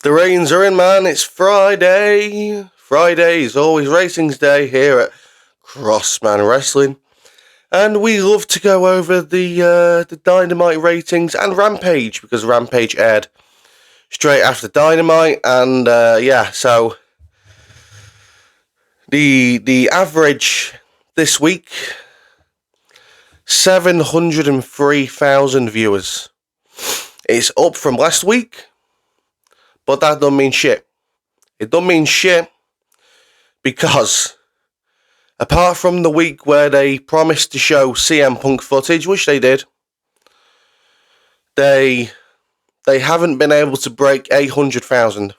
The rains are in, man. It's Friday. Friday is always Racing's Day here at Crossman Wrestling. And we love to go over the Dynamite ratings and Rampage, because Rampage aired straight after Dynamite. And so the average this week, 703,000 viewers. It's up from last week, but that doesn't mean shit. It doesn't mean shit because apart from the week where they promised to show CM Punk footage, which they did, they haven't been able to break 800,000.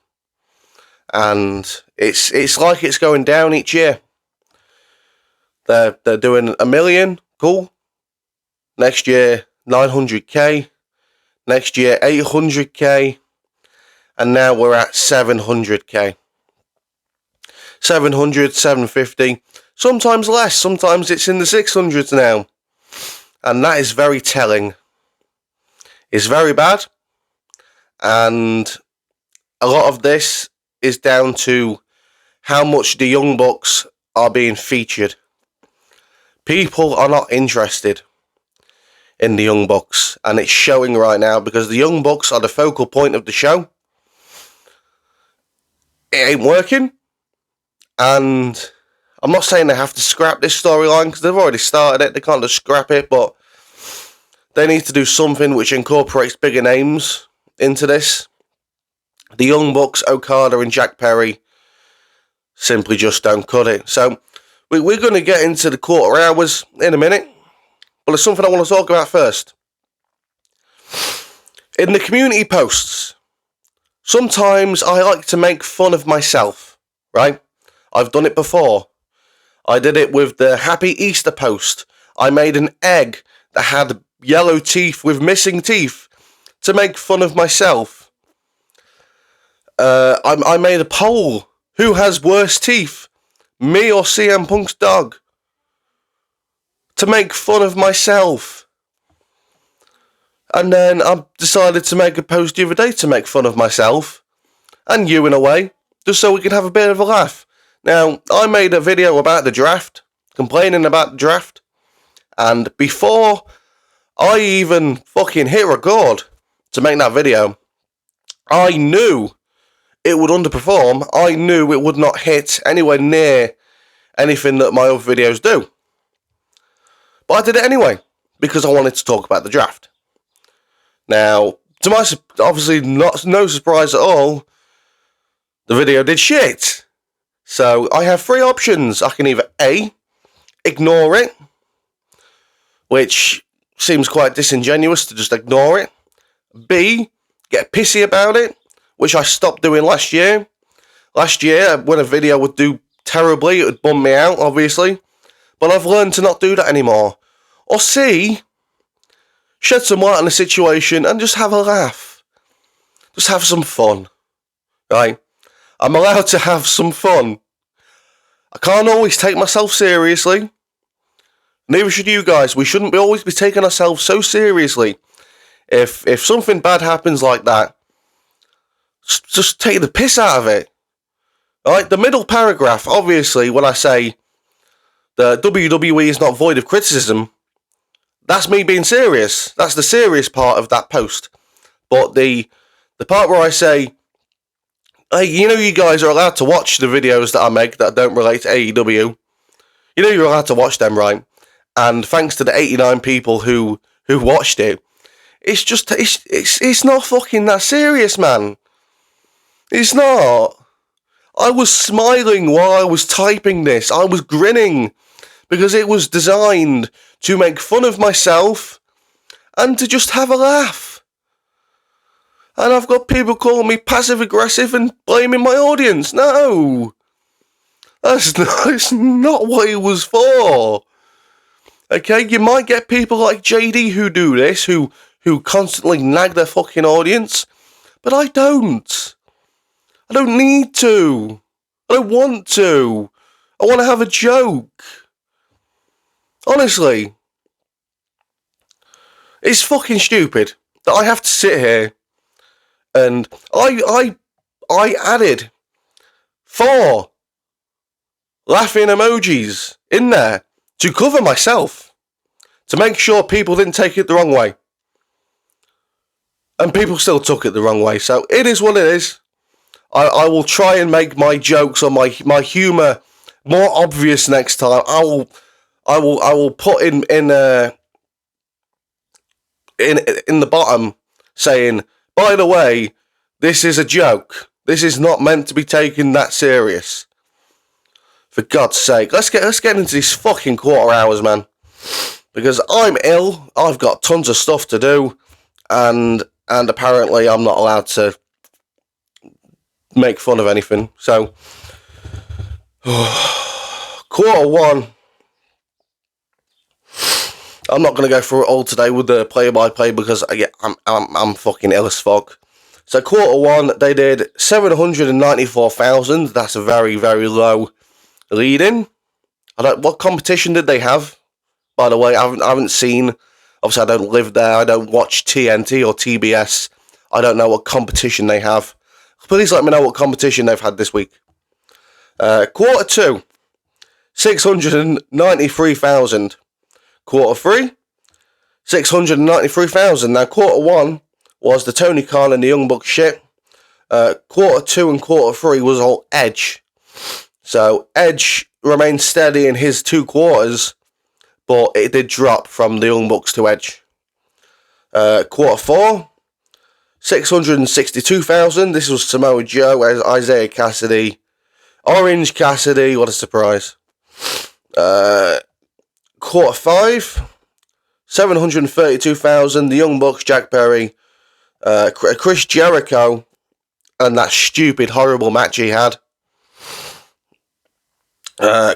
And it's like it's going down each year. They're doing 1 million, cool. Next year, 900k. Next year, 800k. And now we're at 700k. 700, 750. Sometimes less. Sometimes it's in the 600s now. And that is very telling. It's very bad. And a lot of this is down to how much the Young Bucks are being featured. People are not interested in the Young Bucks, and it's showing right now because the Young Bucks are the focal point of the show. It ain't working, and I'm not saying they have to scrap this storyline because they've already started it. They can't just scrap it, but they need to do something which incorporates bigger names into this. The Young Bucks, Okada and Jack Perry simply just don't cut it. So we're going to get into the quarter hours in a minute. But there's something I want to talk about first. In the community posts, sometimes I like to make fun of myself, right? I've done it before. I did it with the Happy Easter post. I made an egg that had yellow teeth with missing teeth to make fun of myself. I made a poll. Who has worse teeth? Me or CM Punk's dog? To make fun of myself. And then I decided to make a post the other day to make fun of myself. And you in a way. Just so we can have a bit of a laugh. Now, I made a video about the draft. Complaining about the draft. And before I even fucking hit record to make that video, I knew it would underperform. I knew it would not hit anywhere near anything that my other videos do. But I did it anyway, because I wanted to talk about the draft. Now, to my obviously no surprise at all, the video did shit. So I have three options. I can either A, ignore it, which seems quite disingenuous to just ignore it. B, get pissy about it, which I stopped doing last year. Last year, when a video would do terribly, it would bum me out, obviously. But I've learned to not do that anymore. Or C, shed some light on the situation and just have a laugh. Just have some fun. Right? I'm allowed to have some fun. I can't always take myself seriously. Neither should you guys. We shouldn't always be taking ourselves so seriously. If something bad happens like that, just take the piss out of it. Right? The middle paragraph, obviously, when I say the WWE is not void of criticism, that's me being serious. That's the serious part of that post. But the part where I say, hey, you know you guys are allowed to watch the videos that I make that don't relate to AEW. You know you're allowed to watch them, right? And thanks to the 89 people who watched it, it's not fucking that serious, man. It's not. I was smiling while I was typing this. I was grinning because it was designed to make fun of myself and to just have a laugh. And I've got people calling me passive-aggressive and blaming my audience. No. That's not what it was for. Okay, you might get people like JD who do this, who constantly nag their fucking audience, but I don't. I don't need to. I don't want to. I want to have a joke. Honestly. It's fucking stupid that I have to sit here and I I added 4 laughing emojis in there to cover myself, to make sure people didn't take it the wrong way. And people still took it the wrong way, so it is what it is. I will try and make my jokes or my humour more obvious next time. I will put in the bottom saying, by the way, this is a joke. This is not meant to be taken that serious. For God's sake, let's get into these fucking quarter hours, man. Because I'm ill, I've got tons of stuff to do, and apparently I'm not allowed to make fun of anything. So, quarter one. I'm not going to go through it all today with the play-by-play because I'm fucking ill as fuck. So quarter one, they did 794,000. That's a very, very low lead-in. What competition did they have? By the way, I haven't seen. Obviously, I don't live there. I don't watch TNT or TBS. I don't know what competition they have. Please let me know what competition they've had this week. Quarter two, 693,000. Quarter three, 693,000. Now, quarter one was the Tony Khan and the Young Bucks shit. Quarter two and quarter three was all Edge. So, Edge remained steady in his 2 quarters, but it did drop from the Young Bucks to Edge. Quarter four, 662,000. This was Samoa Joe, Isaiah Cassidy, Orange Cassidy. What a surprise. Quarter five, 732,000. The Young Bucks, Jack Perry, Chris Jericho, and that stupid, horrible match he had.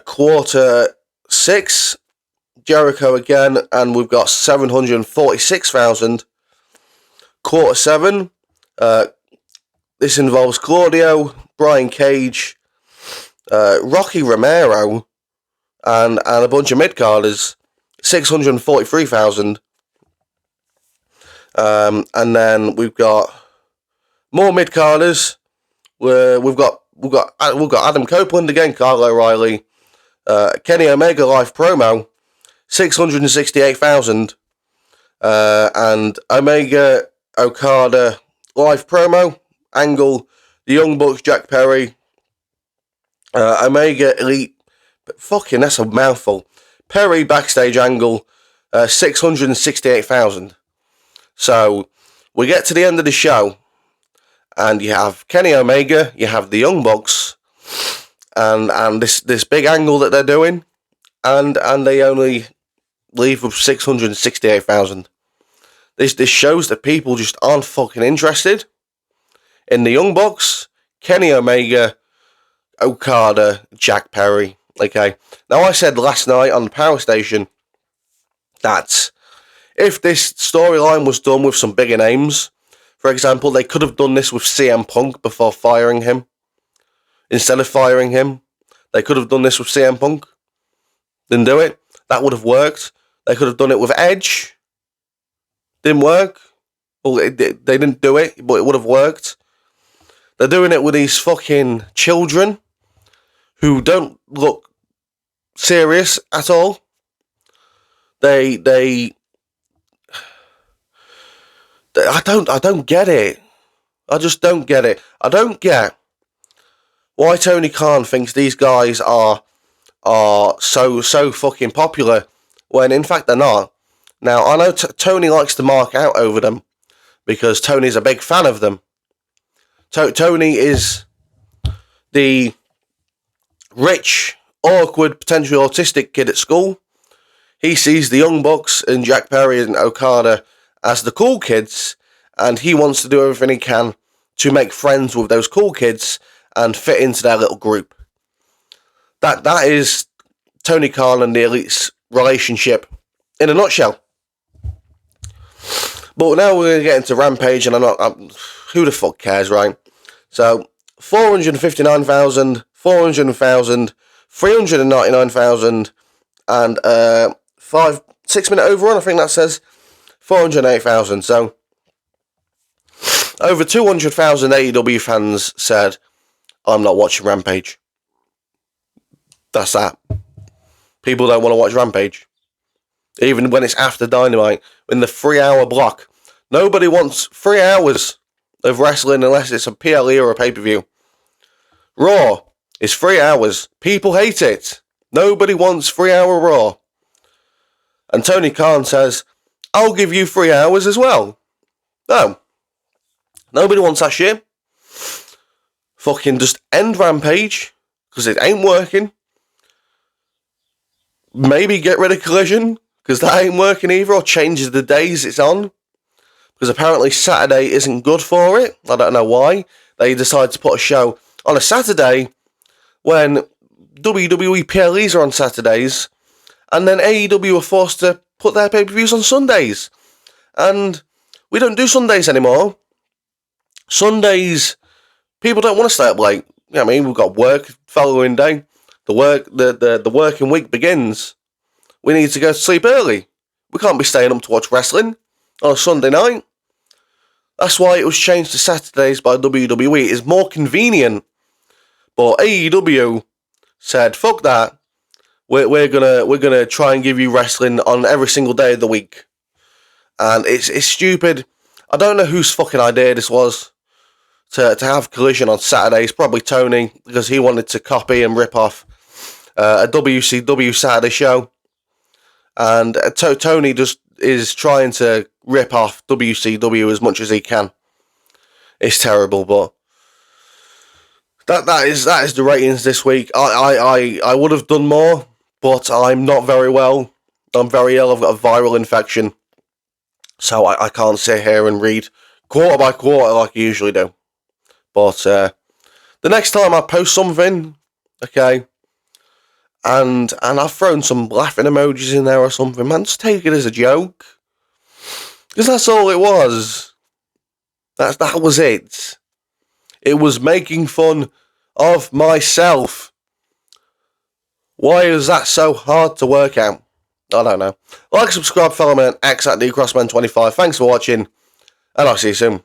Quarter six, Jericho again, and we've got 746,000. Quarter seven, this involves Claudio, Brian Cage, Rocky Romero, and a bunch of mid-carders, 643,000. And then we've got more mid-carders. We've got Adam Copeland again, Kyle O'Reilly, Kenny Omega live promo, 668,000, and Omega Okada live promo, Angle, the Young Bucks, Jack Perry, Omega Elite. Fucking, that's a mouthful. Perry backstage Angle, 668,000. So we get to the end of the show, and you have Kenny Omega, you have the Young Bucks, and this big angle that they're doing, and they only leave with 668,000. This shows that people just aren't fucking interested in the Young Bucks, Kenny Omega, Okada, Jack Perry. Okay, now I said last night on the Power Station that if this storyline was done with some bigger names, for example, they could have done this with CM Punk before firing him. Instead of firing him, they could have done this with CM Punk. Didn't do it. That would have worked. They could have done it with Edge. Didn't work. Well, they didn't do it, but it would have worked. They're doing it with these fucking children who don't look serious at all. I don't get it. I just don't get it. I don't get why Tony Khan thinks these guys are so fucking popular when in fact they're not. Now, I know Tony likes to mark out over them because Tony's a big fan of them. Tony is the rich, awkward, potentially autistic kid at school. He sees the Young Bucks and Jack Perry and Okada as the cool kids, and he wants to do everything he can to make friends with those cool kids and fit into their little group. That is Tony Khan and the Elite's relationship in a nutshell. But now we're going to get into Rampage, and who the fuck cares, right? So, 459,000, 400,000, 399,000, and 6 minute overrun, I think that says 408,000. So, Over 200,000 AEW fans said, I'm not watching Rampage. That's that. People don't want to watch Rampage. Even when it's after Dynamite, in the 3-hour block. Nobody wants 3 hours of wrestling unless it's a PLE or a pay-per-view. Raw is 3 hours. People hate it. Nobody wants 3-hour Raw. And Tony Khan says, I'll give you 3 hours as well. No. Nobody wants that shit. Fucking just end Rampage, because it ain't working. Maybe get rid of Collision, because that ain't working either, or changes the days it's on. Because apparently Saturday isn't good for it. I don't know why. They decide to put a show on a Saturday when WWE PLEs are on Saturdays, and then AEW are forced to put their pay-per-views on Sundays. And we don't do Sundays anymore. Sundays, people don't want to stay up late. You know what I mean? We've got work following day. The working week begins. We need to go to sleep early. We can't be staying up to watch wrestling on a Sunday night. That's why it was changed to Saturdays by WWE. It's more convenient. But AEW said, fuck that. We're gonna try and give you wrestling on every single day of the week. And it's stupid. I don't know whose fucking idea this was to have Collision on Saturdays. Probably Tony, because he wanted to copy and rip off a WCW Saturday show. And Tony just is trying to rip off WCW as much as he can. It's terrible, but that is the ratings this week. I would have done more, but I'm not very well. I'm very ill. I've got a viral infection, so I can't sit here and read quarter by quarter like I usually do. But the next time I post something, okay, and I've thrown some laughing emojis in there or something, man, just take it as a joke. Because that's all it was. That was it. It was making fun of myself. Why is that so hard to work out? I don't know. Like, subscribe, follow me on X at DCrossman25. Thanks for watching, and I'll see you soon.